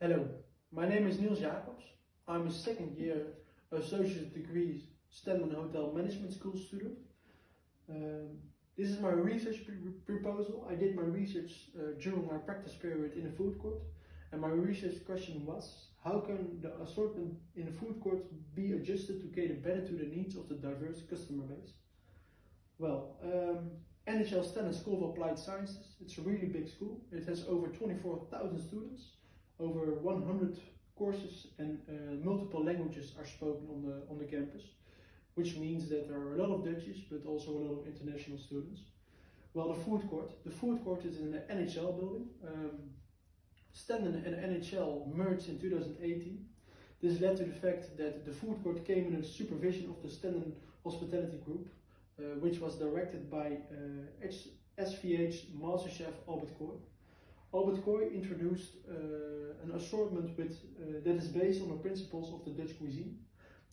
Hello, my name is Niels Jacobs. I'm a second year associate degree Stenden Hotel Management School student. This is my research proposal. I did my research during my practice period in the food court, and my research question was: how can the assortment in the food court be adjusted to cater better to the needs of the diverse customer base? Well, NHL Stenden School of Applied Sciences, it's a really big school. It has over 24,000 students, over 100 courses, and multiple languages are spoken on the campus, which means that there are a lot of Dutchies, but also a lot of international students. Well, the food court is in the NHL building. Stenden and NHL merged in 2018. This led to the fact that the food court came under the supervision of the Stenden Hospitality Group, which was directed by SVH Master Chef Albert Kooi. Albert Kooi introduced an assortment that is based on the principles of the Dutch cuisine.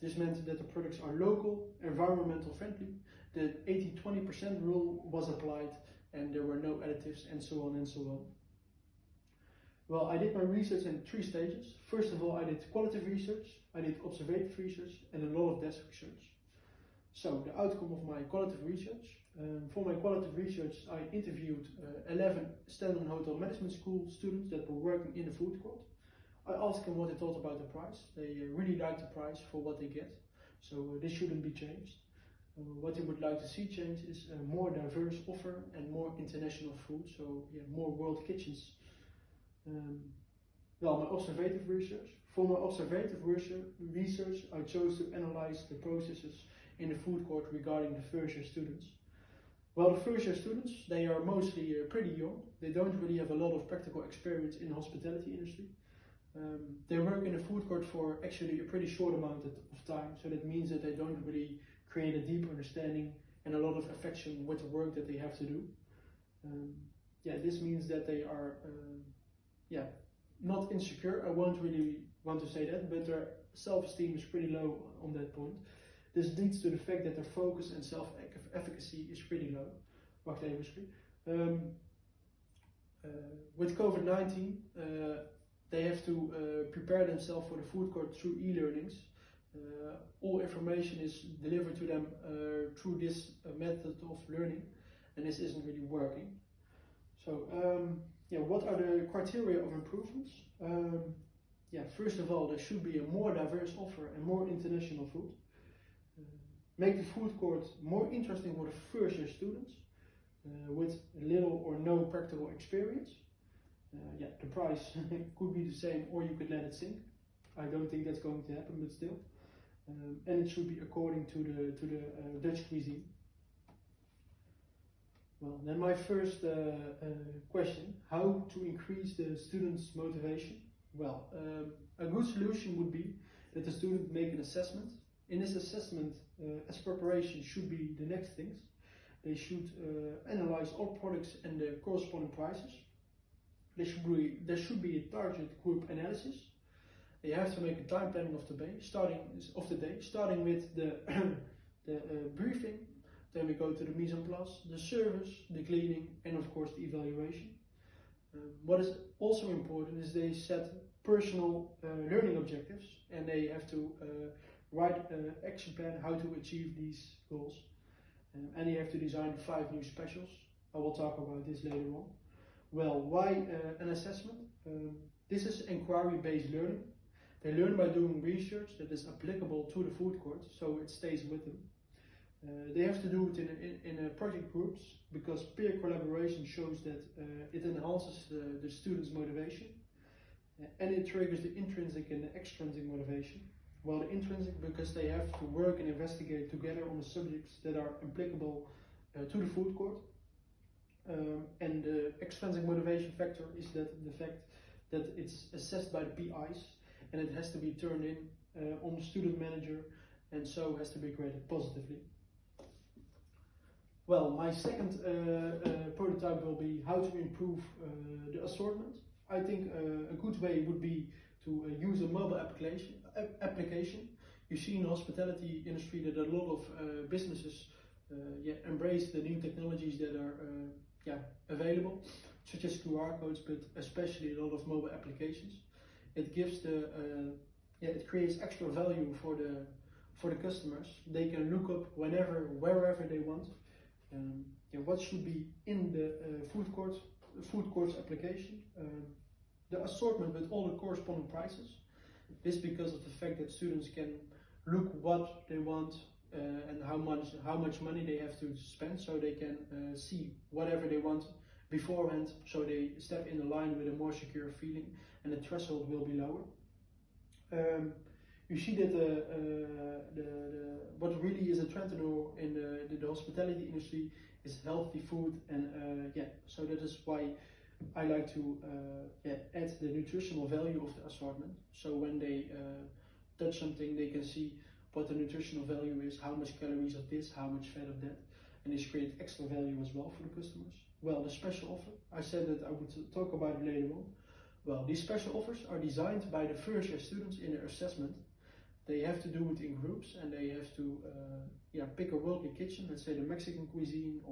This meant that the products are local, environmental friendly, the 80-20% rule was applied, and there were no additives, and so on and so on. Well, I did my research in 3 stages. First of all, I did qualitative research, I did observative research, and a lot of desk research. So, the outcome of my qualitative research. For my qualitative research, I interviewed 11 Stenden Hotel Management School students that were working in the food court. I asked them what they thought about the price. They really liked the price for what they get, so this shouldn't be changed. What they would like to see changed is a more diverse offer and more international food, so yeah, more world kitchens. Well, my observative research. For my observative research, I chose to analyze the processes in the food court regarding the first year students. Well, the first year students, they are mostly pretty young. They don't really have a lot of practical experience in the hospitality industry. They work in the food court for actually a pretty short amount of time, so that means that they don't really create a deep understanding and a lot of affection with the work that they have to do. This means that they are not insecure. I won't really want to say that, but their self-esteem is pretty low on that point. This leads to the fact that their focus and self-efficacy is pretty low. Wacht even, with COVID-19, they have to prepare themselves for the food court through e-learnings. All information is delivered to them through this method of learning, and this isn't really working. So, what are the criteria of improvements? First of all, there should be a more diverse offer and more international food. Make the food court more interesting for the first year students with little or no practical experience. The price could be the same, or you could let it sink. I don't think that's going to happen, but still. And it should be according to the Dutch cuisine. Well, then my first question: how to increase the students' motivation? Well, a good solution would be that the student make an assessment. In this assessment, as preparation should be the next things. They should analyze all products and their corresponding prices. There should be a target group analysis. They have to make a time planning of the day, starting with the briefing. Then we go to the mise en place, the service, the cleaning, and of course the evaluation. What is also important is they set personal learning objectives, and they have to write an action plan how to achieve these goals. And they have to design 5 new specials. I will talk about this later on. Well, why an assessment? This is inquiry-based learning. They learn by doing research that is applicable to the food court, so it stays with them. They have to do it in project groups, because peer collaboration shows that it enhances the students' motivation, and it triggers the intrinsic and the extrinsic motivation. Well, the intrinsic, because they have to work and investigate together on the subjects that are applicable to the food court. And the extrinsic motivation factor is the fact that it's assessed by the PIs, and it has to be turned in on the student manager, and so has to be graded positively. Well, my second prototype will be how to improve the assortment. I think a good way would be to use a mobile application. You see in the hospitality industry that a lot of businesses embrace the new technologies that are available, such as QR codes, but especially a lot of mobile applications. it gives it creates extra value for the customers. They can look up whenever, wherever they want. What should be in the food court's application. The assortment with all the corresponding prices. This because of the fact that students can look what they want and how much money they have to spend, so they can see whatever they want beforehand, so they step in the line with a more secure feeling and the threshold will be lower. You see that what really is a trend in the hospitality industry is healthy food, and so that is why I like to add the nutritional value of the assortment. So when they touch something, they can see what the nutritional value is, how much calories of this, how much fat of that, and this creates extra value as well for the customers. Well, the special offer, I said that I would talk about it later on. Well, these special offers are designed by the first year students in their assessment. They have to do it in groups, and they have to pick a worldly kitchen, let's say the Mexican cuisine, or